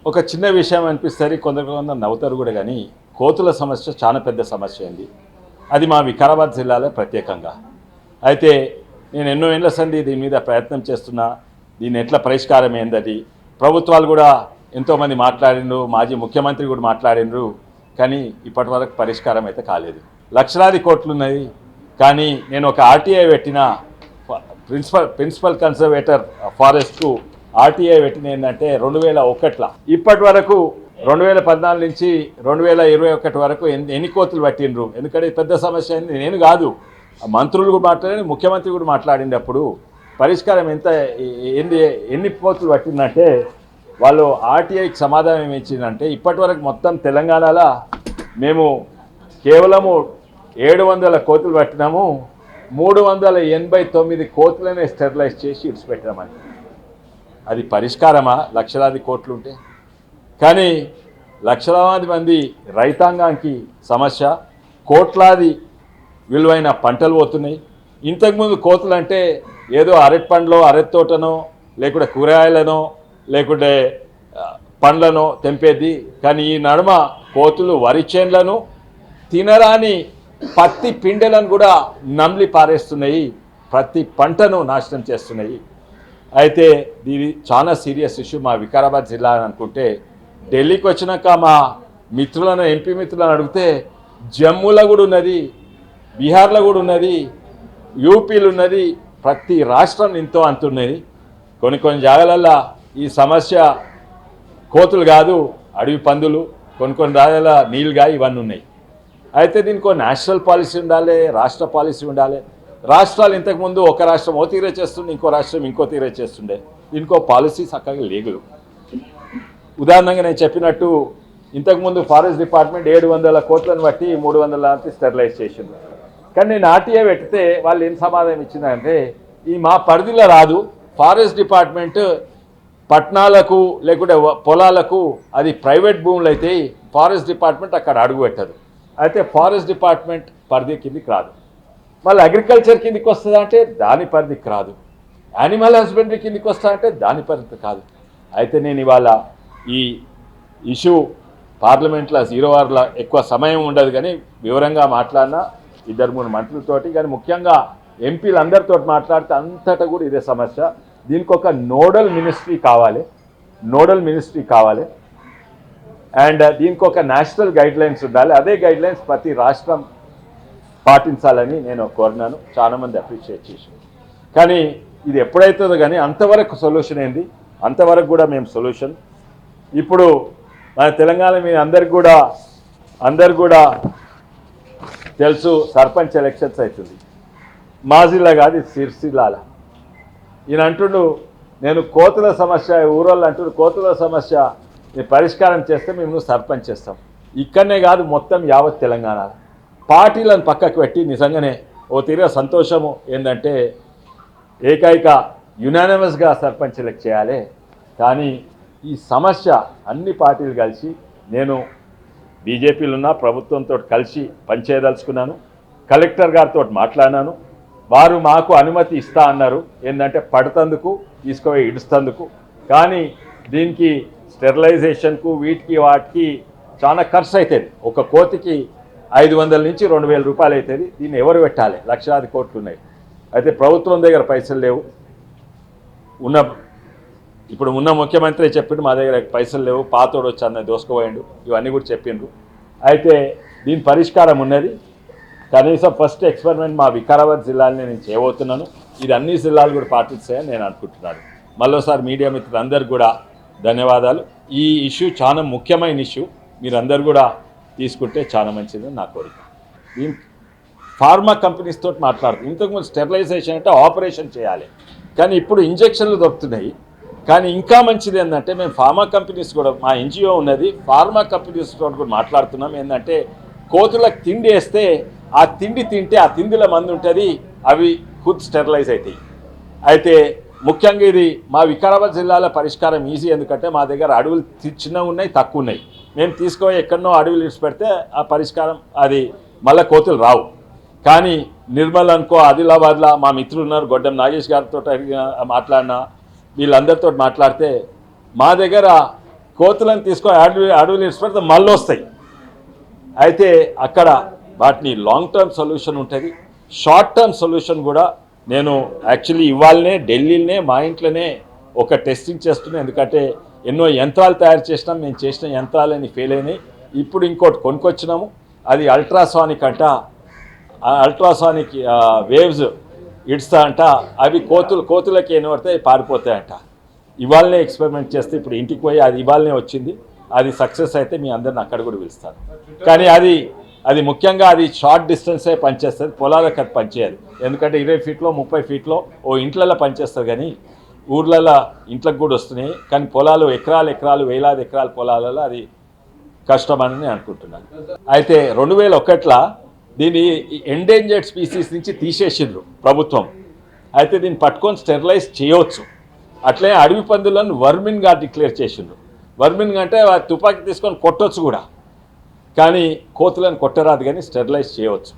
ఒక చిన్న విషయం అనిపిస్తుంది, కొందరు నవ్వుతారు కూడా. కానీ కోతుల సమస్య చాలా పెద్ద సమస్య అండి. అది మా వికారాబాద్ జిల్లాలో ప్రత్యేకంగా. అయితే నేను ఎన్నో ఏళ్ల సంది దీని మీద ప్రయత్నం చేస్తున్నా. దీన్ని ఎట్లా పరిష్కారం ఏందది ప్రభుత్వాలు కూడా ఎంతోమంది మాట్లాడినరు, మాజీ ముఖ్యమంత్రి కూడా మాట్లాడినరు. కానీ ఇప్పటి వరకు పరిష్కారం అయితే కాలేదు. లక్షలాది కోట్లు ఉన్నాయి. కానీ నేను ఒక ఆర్టీఐ పెట్టిన ప్రిన్సిపల్ కన్జర్వేటర్ ఫారెస్ట్కు ఆర్టీఐ పెట్టిన ఏంటంటే 2001 ఇప్పటి వరకు 2014 నుంచి 2021 వరకు ఎన్ని కోతులు పట్టినరు. ఎందుకంటే పెద్ద సమస్య అయింది. నేను కాదు, మంత్రులు కూడా మాట్లాడి, ముఖ్యమంత్రి కూడా మాట్లాడినప్పుడు పరిష్కారం ఎన్ని కోతులు పట్టిందంటే వాళ్ళు ఆర్టీఐకి సమాధానం ఇచ్చిందంటే ఇప్పటి వరకు మొత్తం తెలంగాణలో మేము కేవలము 700 కోతులు పట్టినాము, 389 కోతులనే స్టెరిలైజ్ చేసి ఇడిచిపెట్టామని. అది పరిష్కారమా లక్షలాది కోట్లు ఉంటే? కానీ లక్షలాది మంది రైతాంగానికి సమస్య, కోట్లాది విలువైన పంటలు పోతున్నాయి. ఇంతకుముందు కోతులు అంటే ఏదో అరటి పండ్లో అరటి తోటనో లేకుంటే కూరగాయలనో లేకుంటే పండ్లనో తెంపేది. కానీ ఈ నడుమ కోతులు వరి చేన్లను, తినరాని పత్తి పిండెలను కూడా నమిలి పారేస్తున్నాయి, ప్రతి పంటను నాశనం చేస్తున్నాయి. అయితే ఇది చాలా సీరియస్ ఇష్యూ మా వికారాబాద్ జిల్లా అనుకుంటే. ఢిల్లీకి వచ్చినాక మా మిత్రులను, ఎంపీ మిత్రులను అడిగితే జమ్మూలో కూడా ఉన్నది, బీహార్లో కూడా ఉన్నది, యూపీలు ఉన్నది, ప్రతి రాష్ట్రం ఎంతో అంతున్నది. కొన్ని జాగాలల్లో ఈ సమస్య కోతులు కాదు, అడవి పందులు, కొన్ని జాగాల నీళ్ళుగా ఇవన్నీ ఉన్నాయి. అయితే దీనికి నేషనల్ పాలసీ ఉండాలి, రాష్ట్ర పాలసీ ఉండాలి. రాష్ట్రాలు ఇంతకుముందు ఒక రాష్ట్రం ఓ తీరే చేస్తుండే, ఇంకో రాష్ట్రం ఇంకో తీరే చేస్తుండే. దీనికో పాలసీ చక్కగా లేదు. ఉదాహరణగా నేను చెప్పినట్టు ఇంతకుముందు ఫారెస్ట్ డిపార్ట్మెంట్ 700 కోట్లను బట్టి 300 స్టెరిలైజ్ చేసింది. కానీ నేను ఆర్టీఐ పెడితే వాళ్ళు ఏం సమాధానం ఇచ్చిందంటే ఈ మా పరిధిలో రాదు, ఫారెస్ట్ డిపార్ట్మెంట్ పట్టణాలకు లేకుంటే పొలాలకు అది ప్రైవేట్ భూములు అయితే ఫారెస్ట్ డిపార్ట్మెంట్ అక్కడ అడుగు పెట్టదు. అయితే ఫారెస్ట్ డిపార్ట్మెంట్ పరిధి కిందికి రాదు. మళ్ళీ అగ్రికల్చర్ కిందికి వస్తుందా అంటే దాని పరిధికి రాదు. యానిమల్ హస్బెండరీ కిందికి వస్తా అంటే దాని పరిధి కాదు. అయితే నేను ఇవాళ ఈ ఇష్యూ పార్లమెంట్లో 0 అవర్ల ఎక్కువ సమయం ఉండదు, కానీ వివరంగా మాట్లాడినా 2-3 మంత్రులతోటి, కానీ ముఖ్యంగా ఎంపీలందరితో మాట్లాడితే అంతటా కూడా ఇదే సమస్య. దీనికి ఒక నోడల్ మినిస్ట్రీ కావాలి అండ్ దీనికి ఒక నేషనల్ గైడ్లైన్స్ ఉండాలి. అదే గైడ్లైన్స్ ప్రతి రాష్ట్రం పాటించాలని నేను కోరినాను. చాలామంది అప్రిషియేట్ చేశారు. కానీ ఇది ఎప్పుడైతుందో కానీ అంతవరకు సొల్యూషన్ ఏంది, అంతవరకు కూడా మేము సొల్యూషన్. ఇప్పుడు మన తెలంగాణ మీద అందరు కూడా తెలుసు, సర్పంచ్ ఎలక్షన్స్ అవుతుంది. మా జిల్లా కాదు, సిరిసిల్లాల. ఈయన అంటుండు నేను కోతుల సమస్య, ఊరోళ్ళు అంటుండు కోతుల సమస్య నేను పరిష్కారం చేస్తే మేము సర్పంచ్ చేస్తాం. ఇక్కడనే కాదు, మొత్తం యావత్ తెలంగాణలో పార్టీలను పక్కకు పెట్టి నిజంగానే ఓ తీరుగా సంతోషము ఏంటంటే ఏకైక యునానిమస్గా సర్పంచ్ ఎలక్ట్ చేయాలి. కానీ ఈ సమస్య అన్ని పార్టీలు కలిసి, నేను బీజేపీలో ఉన్న ప్రభుత్వంతో కలిసి పనిచేయదలుచుకున్నాను. కలెక్టర్ గారితో మాట్లాడినాను. వారు మాకు అనుమతి ఇస్తా అన్నారు, ఏంటంటే పడుతందుకు తీసుకుపోయి ఇడుస్తందుకు. కానీ దీనికి స్టెరిలైజేషన్కు వీటికి వాటికి చాలా ఖర్చు అవుతుంది. ఒక కోతికి 500 నుంచి 2000 రూపాయలు అవుతుంది. దీన్ని ఎవరు పెట్టాలి? లక్షలాది కోట్లు ఉన్నాయి. అయితే ప్రభుత్వం దగ్గర పైసలు లేవు. ఇప్పుడు ఉన్న ముఖ్యమంత్రి చెప్పిండు మా దగ్గర పైసలు లేవు, పాతోడు వచ్చి అన్న దోసుకోపోయిండు, ఇవన్నీ కూడా చెప్పిండ్రు. అయితే దీని పరిష్కారం ఉన్నది. కనీసం ఫస్ట్ ఎక్స్పెరిమెంట్ మా వికారాబాద్ జిల్లాని నేను చేయబోతున్నాను. ఇది అన్ని జిల్లాలు కూడా పాటిస్తాయని నేను అనుకుంటున్నాను. మళ్ళీసారి మీడియా మిత్రులందరూ కూడా ధన్యవాదాలు. ఈ ఇష్యూ చాలా ముఖ్యమైన ఇష్యూ, మీరందరూ కూడా తీసుకుంటే చాలా మంచిదని నా కోరిక. ఫార్మా కంపెనీస్ తోటి మాట్లాడుతుంది. ఇంతకుముందు స్టెరిలైజేషన్ అంటే ఆపరేషన్ చేయాలి, కానీ ఇప్పుడు ఇంజక్షన్లు దొరుకుతున్నాయి. కానీ ఇంకా మంచిది ఏంటంటే మేము ఫార్మా కంపెనీస్ కూడా, మా ఎన్జిఓ ఉన్నది, ఫార్మా కంపెనీస్ తోటి కూడా మాట్లాడుతున్నాం. ఏంటంటే కోతులకు తిండి వేస్తే ఆ తిండి తింటే ఆ తిండిలో మందు ఉంటుంది, అవి ఖుద్ స్టెరిలైజ్ అవుతాయి. అయితే ముఖ్యంగా ఇది మా వికారాబాద్ జిల్లాలో పరిష్కారం ఈజీ. ఎందుకంటే మా దగ్గర అడవులు చిన్నగా ఉన్నాయి, తక్కువ ఉన్నాయి. మేము తీసుకుపోయి ఎక్కడనో అడవులు ఇడిచి పెడితే ఆ పరిష్కారం అది మళ్ళీ కోతులు రావు. కానీ నిర్మల్ అనుకో, ఆదిలాబాద్లో మా మిత్రులు ఉన్నారు, గొడ్డం నాగేష్ గారితో మాట్లాడినా, వీళ్ళందరితో మాట్లాడితే మా దగ్గర కోతులను తీసుకొని అడవులు ఇడిచిపెడితే మళ్ళీ వస్తాయి. అయితే అక్కడ వాటిని లాంగ్ టర్మ్ సొల్యూషన్ ఉంటుంది, షార్ట్ టర్మ్ సొల్యూషన్ కూడా. నేను యాక్చువల్లీ ఇవాళనే ఢిల్లీలోనే మా ఇంట్లోనే ఒక టెస్టింగ్ చేస్తున్నాను. ఎందుకంటే ఎన్నో యంత్రాలు తయారు చేసినాం, మేము చేసిన యంత్రాలని ఫెయిల్ అయినాయి. ఇప్పుడు ఇంకోటి కొనుక్కొచ్చినాము, అది అల్ట్రాసానిక్ అంట. అల్ట్రాసానిక్ వేవ్స్ ఇడుస్తా అంట. అవి కోతులకి ఏం పడితే పారిపోతాయంట. ఇవాళనే ఎక్స్పెరిమెంట్ చేస్తే ఇప్పుడు ఇంటికి పోయి అది ఇవాళనే వచ్చింది. అది సక్సెస్ అయితే మీ అందరిని అక్కడ కూడా పిలుస్తాను. కానీ అది ముఖ్యంగా అది షార్ట్ డిస్టెన్సే పనిచేస్తుంది, పొలాలకు అది పనిచేయదు. ఎందుకంటే 20 ఫీట్లో 30 ఫీట్లో ఓ ఇంట్లలో పనిచేస్తుంది, కానీ ఊర్లలో ఇంట్లోకి కూడా వస్తున్నాయి. కానీ పొలాలు ఎకరాలు వేలాది ఎకరాల పొలాలలో అది కష్టమని నేను అనుకుంటున్నాను. అయితే 2001లో దీన్ని ఎండేంజర్డ్ స్పీసీస్ నుంచి తీసేసిండ్రు ప్రభుత్వం. అయితే దీన్ని పట్టుకొని స్టెరిలైజ్ చేయవచ్చు. అట్లే అడవి పందులను వర్మిన్గా డిక్లేర్ చేసిండ్రు. వర్మిన్గా అంటే తుపాకీ తీసుకొని కొట్టొచ్చు కూడా, కానీ కోతులను కొట్టరాదు, కానీ స్టెరిలైజ్ చేయవచ్చు.